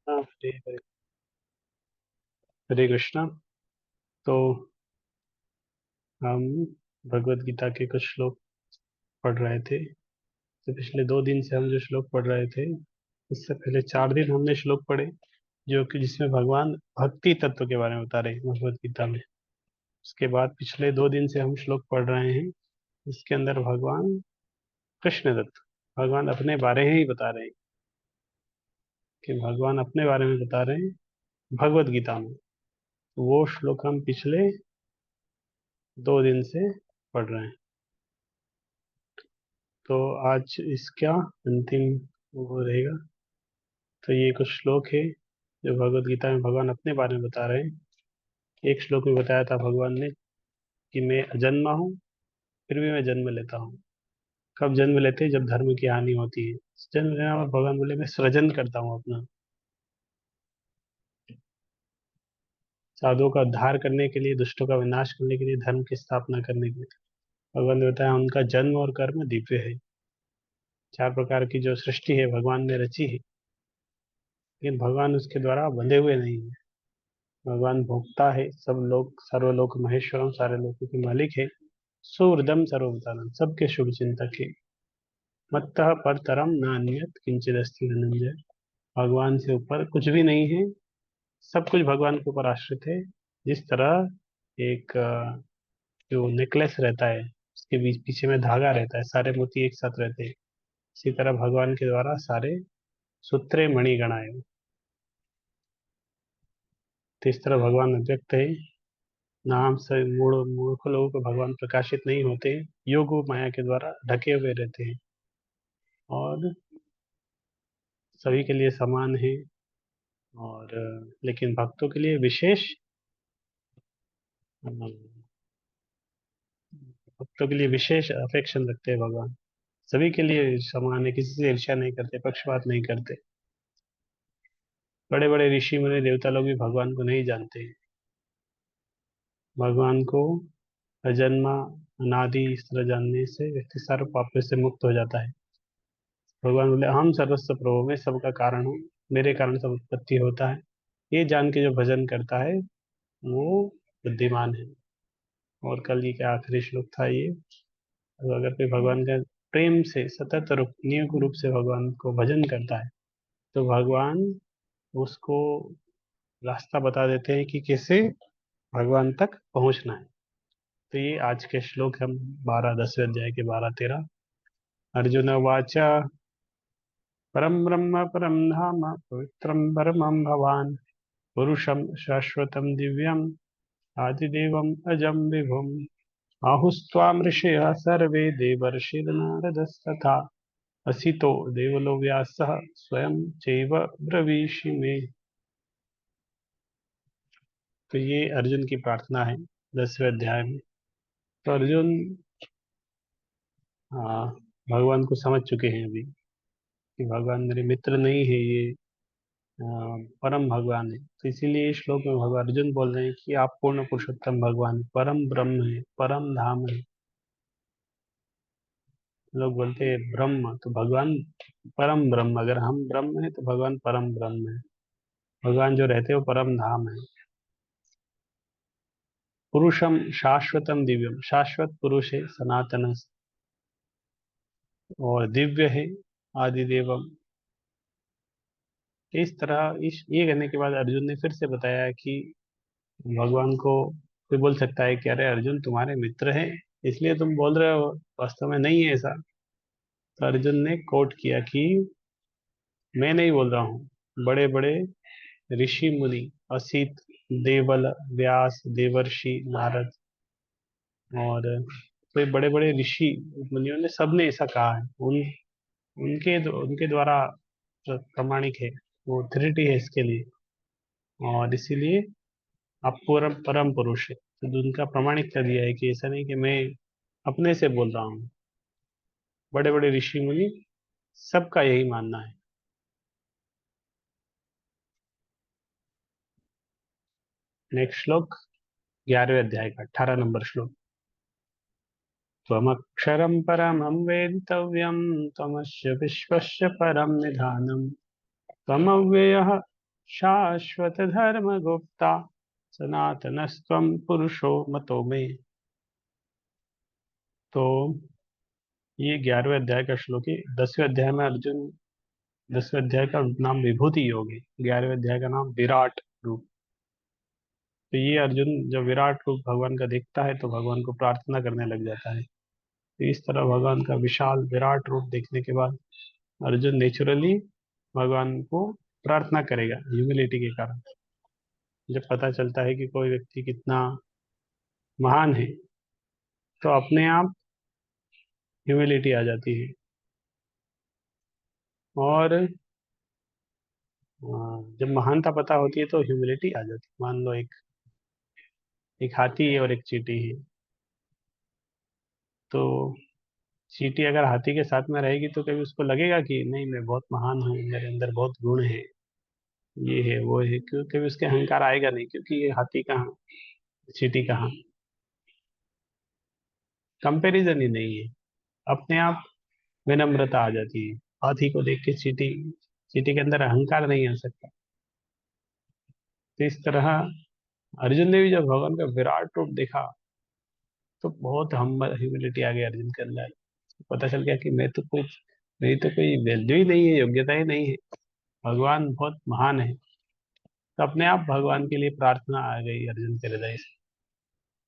हाँ, हरे हरे हरे कृष्णा। तो हम भगवत गीता के कुछ श्लोक पढ़ रहे थे। तो पिछले 2 दिन से हम जो श्लोक पढ़ रहे थे, इससे पहले 4 दिन हमने श्लोक पढ़े जो कि जिसमें भगवान भक्ति तत्व के बारे में बता रहे हैं भगवत गीता में। उसके बाद पिछले 2 दिन से हम श्लोक पढ़ रहे हैं, इसके अंदर भगवान कृष्ण तत्व, भगवान अपने बारे में ही बता रहे हैं कि भगवान अपने बारे में बता रहे हैं भगवत गीता में। तो वो श्लोक हम पिछले 2 दिन से पढ़ रहे हैं। तो आज इसका अंतिम वो रहेगा। तो ये कुछ श्लोक है जो भगवत गीता में भगवान अपने बारे में बता रहे हैं। एक श्लोक में बताया था भगवान ने कि मैं अजन्मा हूँ, फिर भी मैं जन्म लेता हूँ। कब जन्म लेते हैं? जब धर्म की हानि होती है। जन्म लेना में भगवान बोले मैं सृजन करता हूँ अपना, साधुओं का उद्धार करने के लिए, दुष्टों का विनाश करने के लिए, धर्म की स्थापना करने के लिए। भगवान ने बताया उनका जन्म और कर्म दिव्य है। 4 प्रकार की जो सृष्टि है भगवान ने रची है, लेकिन भगवान उसके द्वारा बंधे हुए नहीं है। भगवान भोक्ता है, सब लोग सर्वलोक महेश्वरम, सारे लोगों के मालिक है। सुहृदम सर्वभूतानां, सबके शुभ चिंतक है। मत्तः परतरम नान्यत् किंचिदस्ति धनंजय, भगवान से ऊपर कुछ भी नहीं है। सब कुछ भगवान के ऊपर आश्रित है। जिस तरह एक जो नेकलेस रहता है, उसके बीच पीछे में धागा रहता है, सारे मोती एक साथ रहते हैं। इसी तरह भगवान के द्वारा सारे सूत्रे मणि गणाए। तो इस तरह भगवान अव्यक्त है। नाम से मूर्ख लोगों को भगवान प्रकाशित नहीं होते, योग माया के द्वारा ढके हुए रहते हैं और सभी के लिए समान है। और लेकिन भक्तों के लिए विशेष, भक्तों के लिए विशेष अफेक्शन रखते हैं भगवान। सभी के लिए समान है, किसी से ईर्ष्या नहीं करते, पक्षपात नहीं करते। बड़े बड़े ऋषि मुनि देवता लोग भी भगवान को नहीं जानते हैं। भगवान को अजन्मा, अनादि इस तरह जानने से व्यक्ति सर्व पापों से मुक्त हो जाता है। भगवान बोले हम सर्वस्व प्रभु, में सबका कारण हूँ, मेरे कारण सब उत्पत्ति होता है। ये जान के जो भजन करता है वो बुद्धिमान है। और कल ये क्या आखिरी श्लोक था ये। तो अगर कोई भगवान का प्रेम से सतत रूप नियत रूप से भगवान को भजन करता है, तो भगवान उसको रास्ता बता देते हैं कि कैसे भगवान तक पहुंचना है। तो ये आज के श्लोक हम 10वें अध्याय के 12-13। अर्जुन वाचा परम ब्रह्म परम धाम पवित्रम परमं भवान पुरुषं शाश्वतं दिव्यम् आदिदेवम् अजं विभुम् आहुस्त्वां ऋषयः सर्वे देवर्षिर्नारदस्तथा असितो देवलो व्यासः स्वयं चैव ब्रवीषि मे। तो ये अर्जुन की प्रार्थना है 10वें अध्याय में। तो अर्जुन हाँ, भगवान को समझ चुके हैं अभी कि भगवान मेरे मित्र नहीं है, ये परम भगवान है। तो इसीलिए इस श्लोक में भगवान अर्जुन बोल रहे हैं कि आप पूर्ण पुरुषोत्तम भगवान, परम ब्रह्म है, परम धाम है। लोग बोलते हैं ब्रह्म, तो भगवान परम ब्रह्म। अगर हम ब्रह्म है तो भगवान परम ब्रह्म है। भगवान जो रहते हैं वो परम धाम है। पुरुषम शाश्वतम दिव्यम, शाश्वत पुरुष है, सनातन और दिव्य है, आदिदेवम। इस तरह इस ये कहने के बाद अर्जुन ने फिर से बताया कि भगवान को कोई बोल सकता है कि अरे अर्जुन तुम्हारे मित्र हैं इसलिए तुम बोल रहे हो, वास्तव में नहीं है ऐसा। तो अर्जुन ने कोट किया कि मैं नहीं बोल रहा हूँ, बड़े बड़े ऋषि मुनि, असित, देवल, व्यास, देवर्षि, नारद और कोई बड़े बड़े ऋषि मुनियों ने सबने ऐसा कहा है। उनके द्वारा प्रमाणिक है, वो ऑथोरिटी है इसके लिए। और इसीलिए आप परम परम पुरुष है, तो उनका प्रमाणिक कर दिया है कि ऐसा नहीं कि मैं अपने से बोल रहा हूँ। बड़े बड़े ऋषि मुनि सबका यही मानना है। नेक्स्ट श्लोक 11वें अध्याय का 18 नंबर श्लोक। त्वमक्षरं परमं वेदितव्यं, त्वमस्य विश्वस्य परं निधानम्, त्वमव्ययः शाश्वत धर्म गुप्ता सनातनस्त्वं पुरुषो मतो में। तो ये 11वें अध्याय का श्लोक है। 10वें अध्याय में अर्जुन, 10वें अध्याय का नाम विभूति योग है, 11वें अध्याय का नाम विराट रूप। तो ये अर्जुन जब विराट रूप भगवान का देखता है तो भगवान को प्रार्थना करने लग जाता है। तो इस तरह भगवान का विशाल विराट रूप देखने के बाद अर्जुन नेचुरली भगवान को प्रार्थना करेगा, ह्यूमिलिटी के कारण। जब पता चलता है कि कोई व्यक्ति कितना महान है तो अपने आप ह्यूमिलिटी आ जाती है। और जब महानता पता होती है तो ह्यूमिलिटी आ जाती है। मान लो एक एक हाथी है और एक चींटी है। तो चींटी अगर हाथी के साथ में रहेगी तो कभी उसको लगेगा कि नहीं, मैं बहुत महान हूँ, मेरे अंदर बहुत गुण है, ये है वो है, क्यों? कभी उसके अहंकार आएगा नहीं, क्योंकि ये हाथी कहाँ, चींटी कहाँ, कंपैरिजन ही नहीं है। अपने आप विनम्रता आ जाती है। हाथी को देख के चींटी चींटी के अंदर अहंकार नहीं आ सकता। तो इस तरह अर्जुन ने भी जब भगवान का विराट रूप देखा तो बहुत हम्बल ह्यूमिलिटी आ गई अर्जुन के अंदर। पता चल गया कि मेरी तो कोई वैल्यू ही नहीं है, योग्यता ही नहीं है, भगवान बहुत महान है। तो अपने आप भगवान के लिए प्रार्थना आ गई अर्जुन के हृदय से।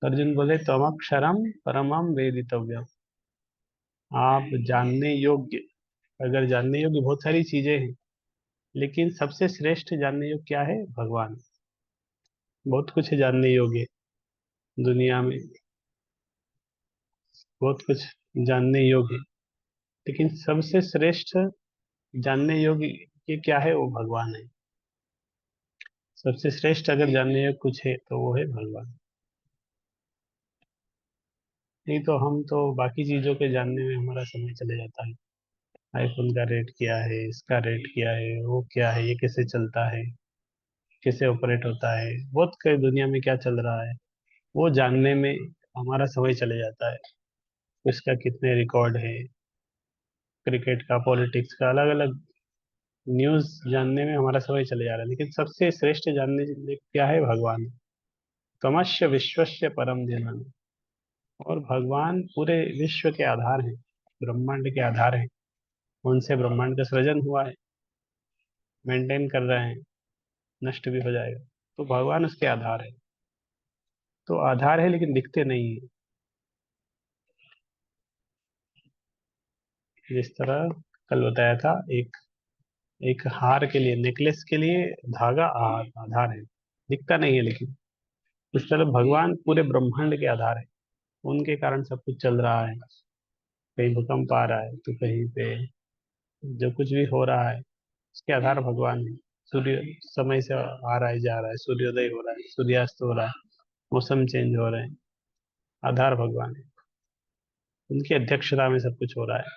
तो अर्जुन बोले, त्वमक्षरम परमम वेदितव्यम। आप जानने योग्य, अगर जानने योग्य बहुत सारी चीजें हैं, लेकिन सबसे श्रेष्ठ जानने योग्य क्या है? भगवान। बहुत कुछ है जानने योग्य दुनिया में, बहुत कुछ जानने योग्य है, लेकिन सबसे श्रेष्ठ जानने योग्य ये क्या है? वो भगवान है। सबसे श्रेष्ठ अगर जानने योग्य कुछ है तो वो है भगवान। नहीं तो हम तो बाकी चीजों के जानने में हमारा समय चले जाता है। आईफोन का रेट क्या है, इसका रेट क्या है, वो क्या है, ये कैसे चलता है, कैसे ऑपरेट होता है, बहुत कई दुनिया में क्या चल रहा है, वो जानने में हमारा समय चले जाता है। उसका कितने रिकॉर्ड है, क्रिकेट का, पॉलिटिक्स का, अलग अलग न्यूज जानने में हमारा समय चले जा रहा है। लेकिन सबसे श्रेष्ठ जानने क्या है? भगवान। तमस्य विश्वस्य परम ध्यान। और भगवान पूरे विश्व के आधार हैं, ब्रह्मांड के आधार हैं। उनसे ब्रह्मांड का सृजन हुआ है, मेंटेन कर रहे हैं, नष्ट भी हो जाएगा। तो भगवान उसके आधार है। तो आधार है लेकिन दिखते नहीं है। जिस तरह कल बताया था, एक एक हार के लिए, नेकलेस के लिए धागा आधार है, दिखता नहीं है लेकिन। इस तरह भगवान पूरे ब्रह्मांड के आधार है। उनके कारण सब कुछ चल रहा है। कहीं भूकंप आ रहा है तो कहीं पे जो कुछ भी हो रहा है उसके आधार भगवान है। सूर्य समय से आ रहा है, जा रहा है, सूर्योदय हो रहा है, सूर्यास्त हो रहा है, मौसम चेंज हो रहे हैं, आधार भगवान है। उनकी अध्यक्षता में सब कुछ हो रहा है।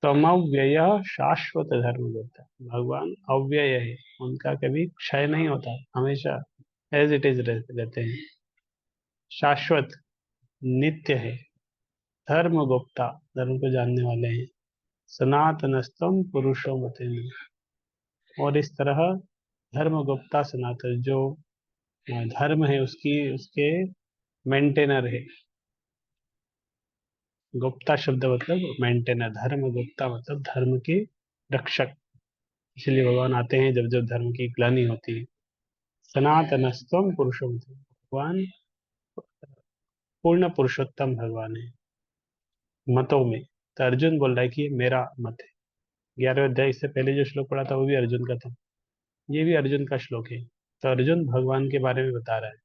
तमव्यय शाश्वत धर्म होता है। भगवान अव्यय है, उनका कभी क्षय नहीं होता, हमेशा एज इट इज रहते हैं। शाश्वत, नित्य है। धर्म गुप्ता, धर्म को जानने वाले हैं। सनातनस्तम पुरुषो मते। और इस तरह धर्म गुप्ता सनातन, जो धर्म है उसकी, उसके मेंटेनर है। गुप्ता शब्द मतलब मेंटेनर, धर्म गुप्ता मतलब धर्म के रक्षक। इसलिए भगवान आते हैं जब जब धर्म की ग्लानि होती है। सनातनस्तम पुरुषोत्तम, भगवान पूर्ण पुरुषोत्तम भगवान है मतों में। तो अर्जुन बोल रहा है कि ये मेरा मत है। 11वें अध्याय, इससे पहले जो श्लोक पढ़ा था वो भी अर्जुन का था, ये भी अर्जुन का श्लोक है। तो अर्जुन भगवान के बारे में बता रहा है।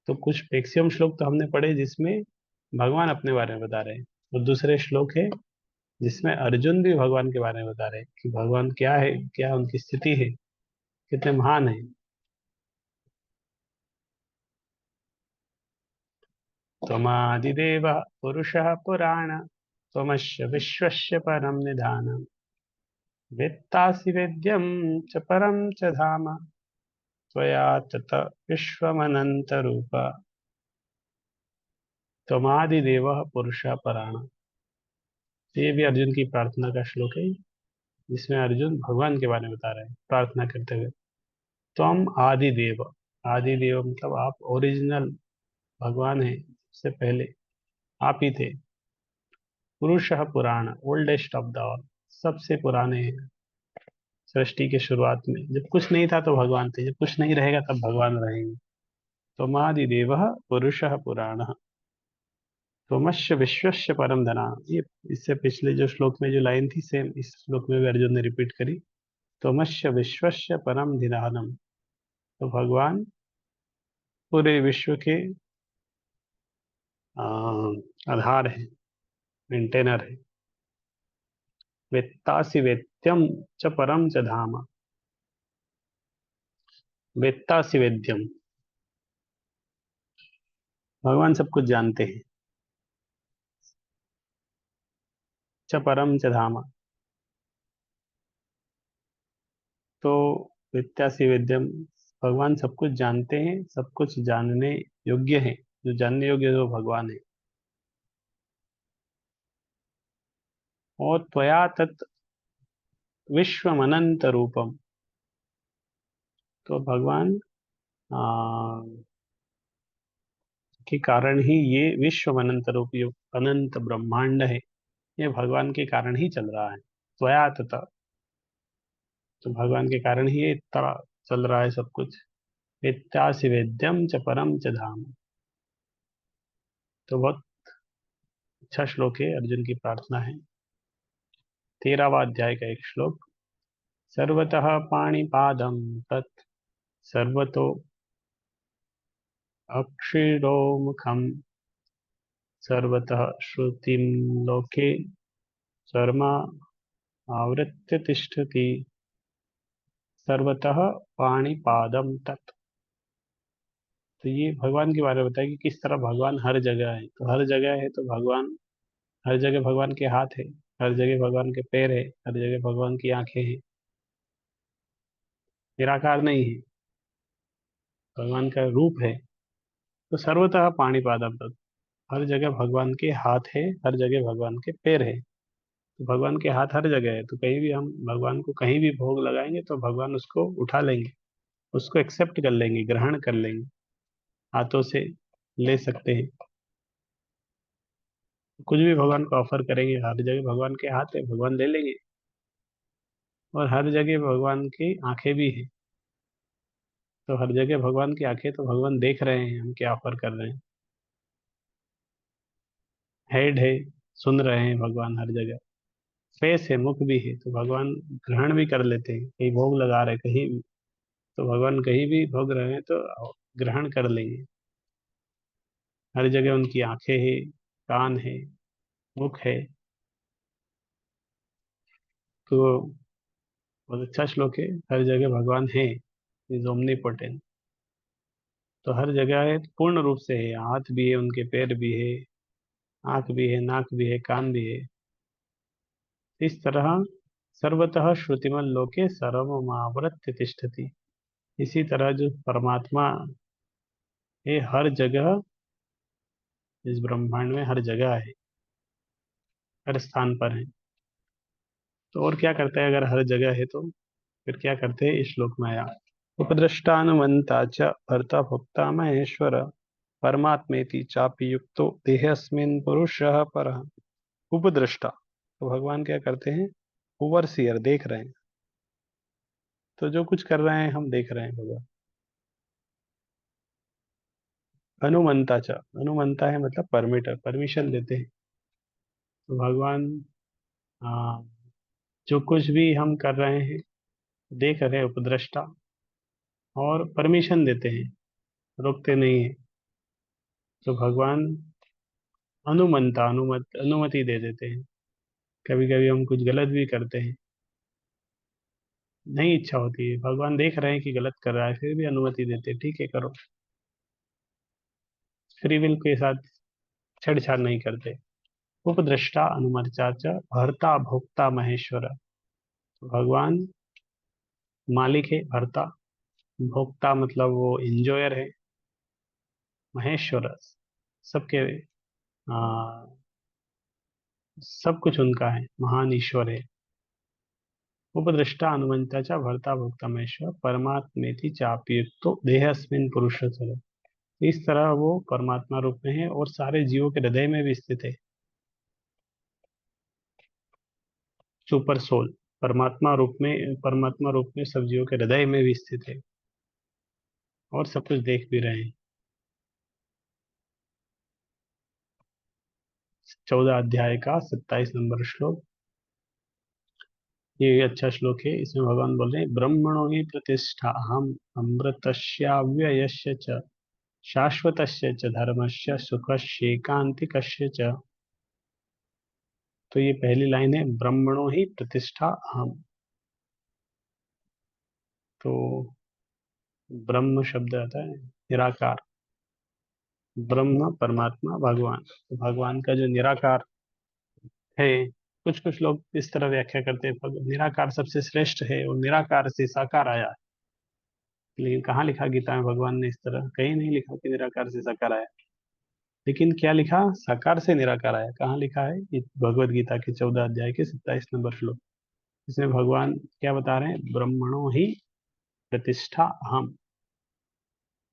तो कुछ मैक्सिमम श्लोक तो हमने पढ़े जिसमें भगवान अपने बारे में बता रहे हैं, और दूसरे श्लोक है जिसमें अर्जुन भी भगवान के बारे में बता रहे हैं कि भगवान क्या है, क्या उनकी स्थिति है, कितने महान है। त्वमादिदेव पुरुषः पुराण, त्वमस्य विश्वस्य परं निधानम्, वेत्तासि वेद्यं च परं च धाम, त्वया तत विश्वमनन्तरूप। त्वमादिदेवः पुरुषः पुराण। ये भी अर्जुन की प्रार्थना का श्लोक है, जिसमें अर्जुन भगवान के बारे में बता रहे हैं प्रार्थना करते हुए। त्वम आदि देव। आदि देव मतलब आप ओरिजिनल भगवान हैं, सबसे पहले आप ही थे। पुरुषः पुराण, ओल्डेस्ट ऑफ द ऑल, सबसे पुराने हैं। सृष्टि के शुरुआत में जब कुछ नहीं था तो भगवान थे, जब कुछ नहीं रहेगा तब भगवान रहेंगे। त्वमादिदेवः पुरुषः पुराणः, त्वमस्य विश्वस्य परम धना। ये इससे पिछले जो श्लोक में जो लाइन थी, सेम इस श्लोक में भी अर्जुन ने रिपीट करी। त्वमस्य विश्वस्य परम निधानम, तो भगवान पूरे विश्व के आधार है, मेंटेनर है। वेत्तासि वेद्यम च परम च धाम। वेत्तासि वेद्यम, भगवान सब कुछ जानते हैं। च परम च धाम, तो वेत्तासि वेद्यम, भगवान सब कुछ जानते हैं, सब कुछ जानने योग्य है। जो जानने योग्य है वो भगवान है। और त्वया तत् विश्वमनंत रूपम, तो भगवान आ, के कारण ही ये विश्व अनंत रूप, ये अनंत ब्रह्मांड है, ये भगवान के कारण ही चल रहा है। त्वया तथा, तो भगवान के कारण ही ये इतना चल रहा है सब कुछ। वेत्तासि वेद्यम च परम च धाम। तो बहुत अच्छा श्लोक है, अर्जुन की प्रार्थना है। 13वां अध्याय का एक श्लोक। सर्वतः पाणिपादं तत्, सर्वतो अक्षिणोमुखं, सर्वतः श्रुतिं लोके शर्मा आवृत्य तिष्ठति, सर्वतः पाणिपादम तत्। तो ये भगवान के बारे में बताया कि किस तरह भगवान हर जगह है। तो हर जगह है तो भगवान, हर जगह भगवान के हाथ है, हर जगह भगवान के पैर है, हर जगह भगवान की आंखें हैं। निराकार नहीं है, भगवान का रूप है। तो सर्वतः पाणिपादम तत्, हर जगह भगवान के हाथ है, हर जगह भगवान के पैर है। तो भगवान के हाथ हर जगह है, तो कहीं भी हम भगवान को कहीं भी भोग लगाएंगे तो भगवान उसको उठा लेंगे, उसको एक्सेप्ट कर लेंगे, ग्रहण कर लेंगे, हाथों से ले सकते हैं। कुछ भी भगवान को ऑफर करेंगे, हर जगह भगवान के हाथ है, भगवान ले लेंगे। और हर जगह भगवान की आंखें भी है, तो हर जगह भगवान की आंखें, तो भगवान देख रहे हैं हम क्या ऑफर कर रहे हैं। हेड है, सुन रहे हैं भगवान हर जगह। फेस है, मुख भी है, तो भगवान ग्रहण भी कर लेते हैं। कहीं भोग लगा रहे कहीं भी, तो भगवान कहीं भी भोग रहे हैं तो ग्रहण कर लेंगे। हर जगह उनकी आंखें है, कान है, मुख है। तो बहुत अच्छा श्लोक है। हर जगह भगवान है, इज ओमनीपोटेंट। तो हर जगह है, पूर्ण रूप से है, हाथ भी है, उनके पैर भी है, आंख भी है, नाक भी है, कान भी है। इस तरह सर्वतः श्रुतिमल लोके सर्वमावृत्य तिष्ठति। इसी तरह जो परमात्मा है हर जगह, इस ब्रह्मांड में हर जगह है, हर स्थान पर है। तो और क्या करता है, अगर हर जगह है तो फिर क्या करते हैं, इस श्लोक में आया। उपद्रष्टानुमंता च भर्ता भोक्ता महेश्वर, परमात्मेति चापि युक्तो देहस्मिन् पुरुषः परः। उपद्रष्टा, तो भगवान क्या करते हैं, ओवरसियर, देख रहे हैं। तो जो कुछ कर रहे हैं हम देख रहे हैं भगवान। अनुमंता च, अनुमंता है मतलब परमिटर, परमिशन देते हैं। तो भगवान आ, जो कुछ भी हम कर रहे हैं देख रहे हैं, उपद्रष्टा, और परमिशन देते हैं, रोकते नहीं है। तो भगवान अनुमंता, अनुमति दे देते हैं। कभी कभी हम कुछ गलत भी करते हैं, नहीं इच्छा होती है, भगवान देख रहे हैं कि गलत कर रहा है, फिर भी अनुमति देते हैं, ठीक है करो। फ्री विल के साथ छेड़छाड़ नहीं करते। उपद्रष्टा अनुमर्चा च भर्ता भोक्ता महेश्वर, भगवान मालिक है, भर्ता, भोक्ता मतलब वो इंजॉयर है, महेश्वर सबके, आ, सब कुछ उनका है, महान ईश्वर है। उपदृष्टा अनुमंत्याचा भर्ता भोक्तामेश्वर परमात्मेति चाप्युक्तो देहस्मिन् पुरुषः। इस तरह वो परमात्मा रूप में है और सारे जीवों के हृदय में भी स्थित है। सुपर सोल परमात्मा रूप में सब जीवों के हृदय में भी स्थित है और सब कुछ देख भी रहे हैं। 14 अध्याय का 27 नंबर श्लोक। ये अच्छा श्लोक है। इसमें भगवान बोल रहे हैं, ब्रह्मणो ही प्रतिष्ठा हम अमृतस्याव्ययस्य च शाश्वतस्य च धर्मस्य सुखस्यैकान्तिकस्य च। तो ये पहली लाइन है, ब्रह्मणो ही प्रतिष्ठा हम। तो ब्रह्म शब्द आता है निराकार, ब्रह्म परमात्मा भगवान। तो भगवान का जो निराकार है, कुछ कुछ लोग इस तरह व्याख्या करते हैं, निराकार सबसे श्रेष्ठ है और निराकार से साकार आया। लेकिन कहाँ लिखा गीता में भगवान ने इस तरह? कहीं नहीं लिखा कि निराकार से साकार आया। लेकिन क्या लिखा? साकार से निराकार आया। कहाँ लिखा है? ये भगवत गीता के 14 अध्याय के 27 नंबर श्लोक। इसमें भगवान क्या बता रहे हैं? ब्रह्मणो ही प्रतिष्ठा हम,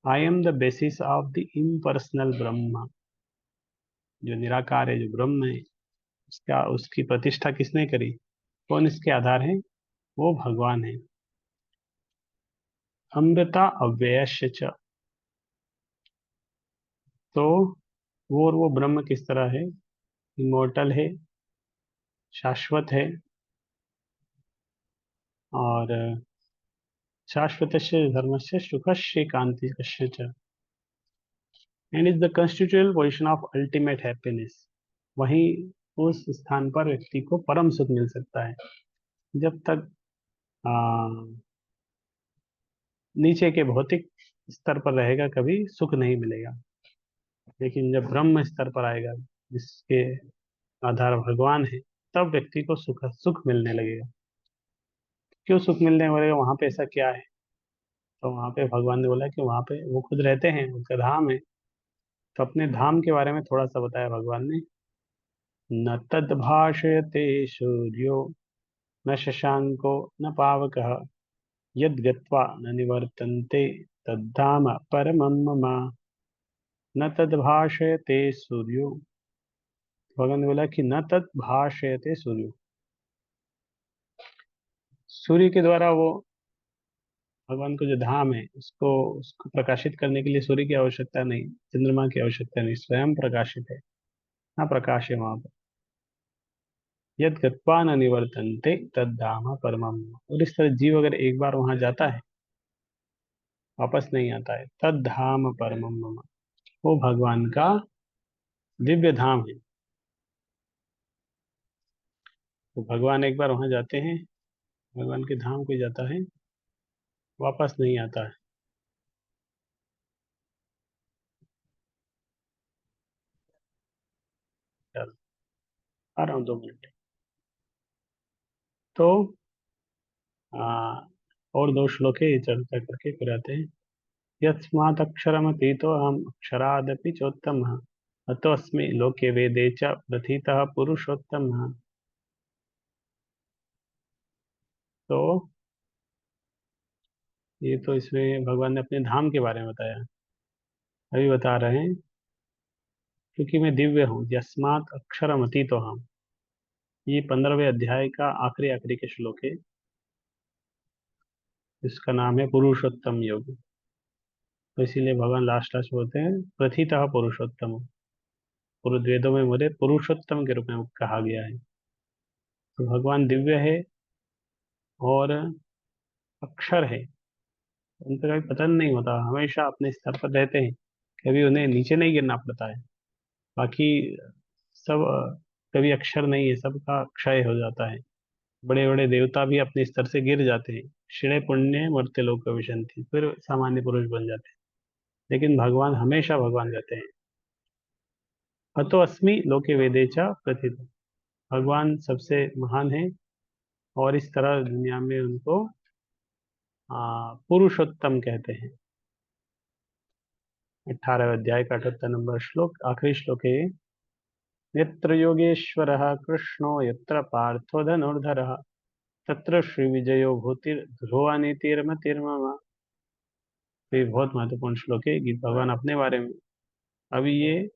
I am the basis of the impersonal ब्रह्म। जो निराकार है, जो ब्रह्म है, उसका उसकी प्रतिष्ठा किसने करी? कौन इसके आधार है? वो भगवान है। अमृता अव्ययस्य च। तो वो ब्रह्म किस तरह है? इमोर्टल है, शाश्वत है, और शाश्वत धर्म से सुख से कांति च, and is the constituent position of ultimate happiness. वहीं उस स्थान पर व्यक्ति को परम सुख मिल सकता है। जब तक आ, नीचे के भौतिक स्तर पर रहेगा, कभी सुख नहीं मिलेगा। लेकिन जब ब्रह्म स्तर पर आएगा, जिसके आधार भगवान है, तब व्यक्ति को सुख सुख मिलने लगेगा। क्यों सुख मिलने लगेगा? वहां पे ऐसा क्या है? तो वहां पे भगवान ने बोला कि वहां पे वो खुद रहते हैं, उनका धाम है। तो अपने धाम के बारे में थोड़ा सा बताया भगवान ने। न तद्भाषयते सूर्यो न शशांको न पावकः यद् गत्वा न निवर्तन्ते तद्धाम परमं मम। न तद्भाषयते सूर्यो, भगवान ने बोला कि न तद्भाषयते सूर्यो, सूर्य के द्वारा वो भगवान को जो धाम है, उसको प्रकाशित करने के लिए सूर्य की आवश्यकता नहीं, चंद्रमा की आवश्यकता नहीं, स्वयं प्रकाशित है। हाँ, प्रकाश है वहां पर। यद गत्वा न निवर्तन्ते तद धाम परमम। और इस तरह जीव अगर एक बार वहां जाता है, वापस नहीं आता है, तद धाम परमम मम, वो भगवान का दिव्य धाम है। तो भगवान एक बार वहां जाते हैं, भगवान के धाम को जाता है, वापस नहीं आता है। चलो, आ रहा हूँ 2 मिनट। तो आ, और 2 श्लोक है, ये चर्चा करके फिर आते हैं। यस्मादक्षरमतीतो अहम् अक्षरादपि चोत्तमः अतोऽस्मि लोके वेदे च प्रथितः पुरुषोत्तमः। तो ये तो इसमें भगवान ने अपने धाम के बारे में बताया। अभी बता रहे हैं, क्योंकि मैं दिव्य हूँ, यस्मात् अक्षरम अतीतो हम। ये 15वें अध्याय का आखिरी आखिरी के श्लोक है। इसका नाम है पुरुषोत्तम योग। तो इसीलिए भगवान लास्ट लास्ट बोलते हैं प्रथितः पुरुषोत्तम। पूर्व वेदों में मुझे पुरुषोत्तम के रूप में कहा गया है। तो भगवान दिव्य है और अक्षर है। उनका कभी पतन नहीं होता, हमेशा अपने स्तर पर रहते हैं। कभी उन्हें नीचे नहीं गिरना पड़ता है। बाकी सब कभी अक्षर नहीं है, सबका क्षय हो जाता है। बड़े बड़े देवता भी अपने स्तर से गिर जाते हैं। क्षीणे पुण्य मर्त्य लोक विशंति, फिर सामान्य पुरुष बन जाते हैं। लेकिन भगवान हमेशा भगवान रहते हैं। अतो अस्मि लोके वेदे च प्रथित। भगवान सबसे महान है और इस तरह दुनिया में उनको पुरुषोत्तम कहते हैं। 18वें अध्याय का 78 नंबर श्लोक, आखिरी श्लोक है। यत्र योगेश्वरः कृष्णो यत्र पार्थो धनुर्धरः तत्र श्री विजयो भूतिर ध्रुवा नीतिर्मतिर्मम। तो ये बहुत महत्वपूर्ण श्लोक है गीत भगवान अपने बारे में। अभी ये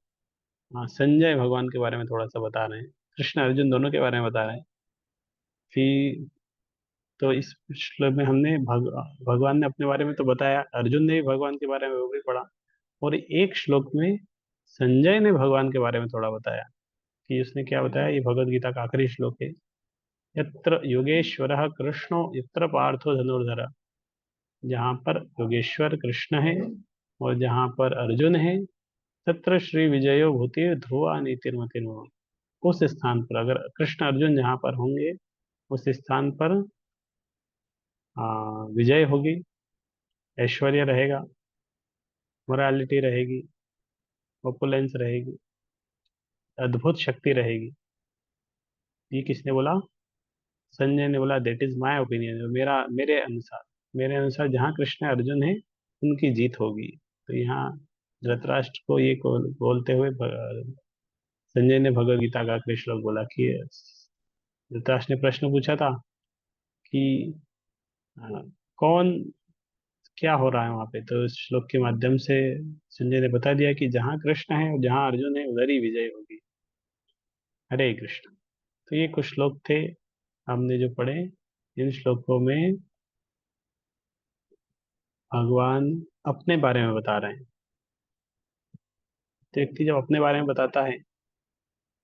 संजय भगवान के बारे में थोड़ा सा बता रहे हैं, कृष्ण अर्जुन दोनों के बारे में बता रहे हैं। फिर तो इस श्लोक में हमने भगवान ने अपने बारे में तो बताया, अर्जुन ने भी भगवान के बारे में वो भी पढ़ा, और एक श्लोक में संजय ने भगवान के बारे में थोड़ा बताया कि उसने क्या बताया। ये भगवत गीता का आखिरी श्लोक है। यत्र योगेश्वरः कृष्णो यत्र पार्थो धनुर्धर। जहाँ पर योगेश्वर कृष्ण है और जहाँ पर अर्जुन है, तत्र श्री विजयो भूति ध्रुवा नीतिर्मतिर्मम। उस स्थान पर अगर कृष्ण अर्जुन जहाँ पर होंगे, उस स्थान पर विजय होगी, ऐश्वर्य रहेगा, मोरालिटी रहेगी, ओपुलेंस रहेगी, अद्भुत शक्ति रहेगी। ये किसने बोला? संजय ने बोला दैट इज माय ओपिनियन, मेरे अनुसार जहाँ कृष्ण अर्जुन है उनकी जीत होगी। तो यहाँ धृतराष्ट्र को ये बोलते हुए संजय ने भगवत गीता का आखिरी श्लोक बोला कि धृतराष्ट्र ने प्रश्न पूछा था कि अ, कौन क्या हो रहा है वहां पे, तो इस श्लोक के माध्यम से संजय ने बता दिया कि जहाँ कृष्ण है और जहाँ अर्जुन है उधर ही विजय होगी। हरे कृष्ण। तो ये कुछ श्लोक थे हमने जो पढ़े। इन श्लोकों में भगवान अपने बारे में बता रहे हैं। तो व्यक्ति जब अपने बारे में बताता है,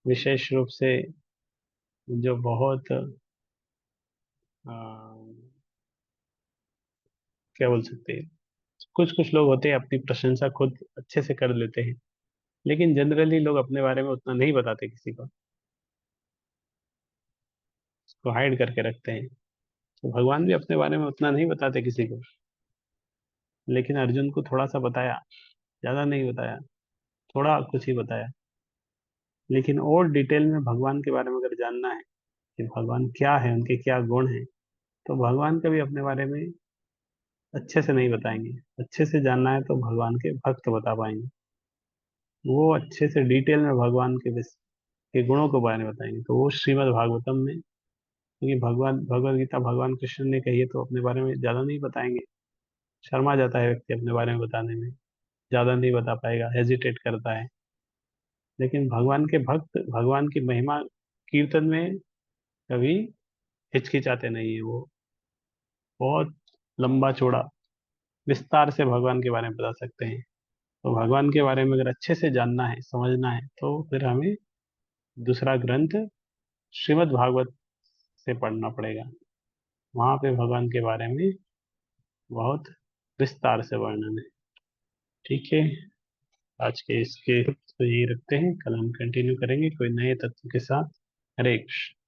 विशेष रूप से जो बहुत अ, क्या बोल सकते हैं, कुछ कुछ लोग होते हैं अपनी प्रशंसा खुद अच्छे से कर लेते हैं, लेकिन जनरली लोग अपने बारे में उतना नहीं बताते किसी को, उसको हाइड करके रखते हैं। तो भगवान भी अपने बारे में उतना नहीं बताते किसी को, लेकिन अर्जुन को थोड़ा सा बताया, ज्यादा नहीं बताया, थोड़ा कुछ ही बताया। लेकिन और डिटेल में भगवान के बारे में अगर जानना है कि भगवान क्या है, उनके क्या गुण हैं, तो भगवान का भी अपने बारे में अच्छे से नहीं बताएंगे। अच्छे से जानना है तो भगवान के भक्त बता पाएंगे, वो अच्छे से डिटेल में भगवान के गुणों के बारे में बताएंगे, तो वो श्रीमद् भागवतम में। क्योंकि भगवान भगवद गीता भगवान कृष्ण ने कही है, तो अपने बारे में ज्यादा नहीं बताएंगे। शर्मा जाता है व्यक्ति अपने बारे में बताने में, ज्यादा नहीं बता पाएगा, हेजिटेट करता है। लेकिन भगवान के भक्त भगवान की महिमा कीर्तन में कभी हिचकिचाते नहीं है। वो बहुत लंबा चौड़ा विस्तार से भगवान के बारे में बता सकते हैं। तो भगवान के बारे में अगर अच्छे से जानना है, समझना है, तो फिर हमें दूसरा ग्रंथ श्रीमद् भागवत से पढ़ना पड़ेगा। वहां पे भगवान के बारे में बहुत विस्तार से वर्णन है। ठीक है, आज के इसके तो यही रखते हैं, कल हम कंटिन्यू करेंगे कोई नए तत्व के साथ। हरे कृष्ण।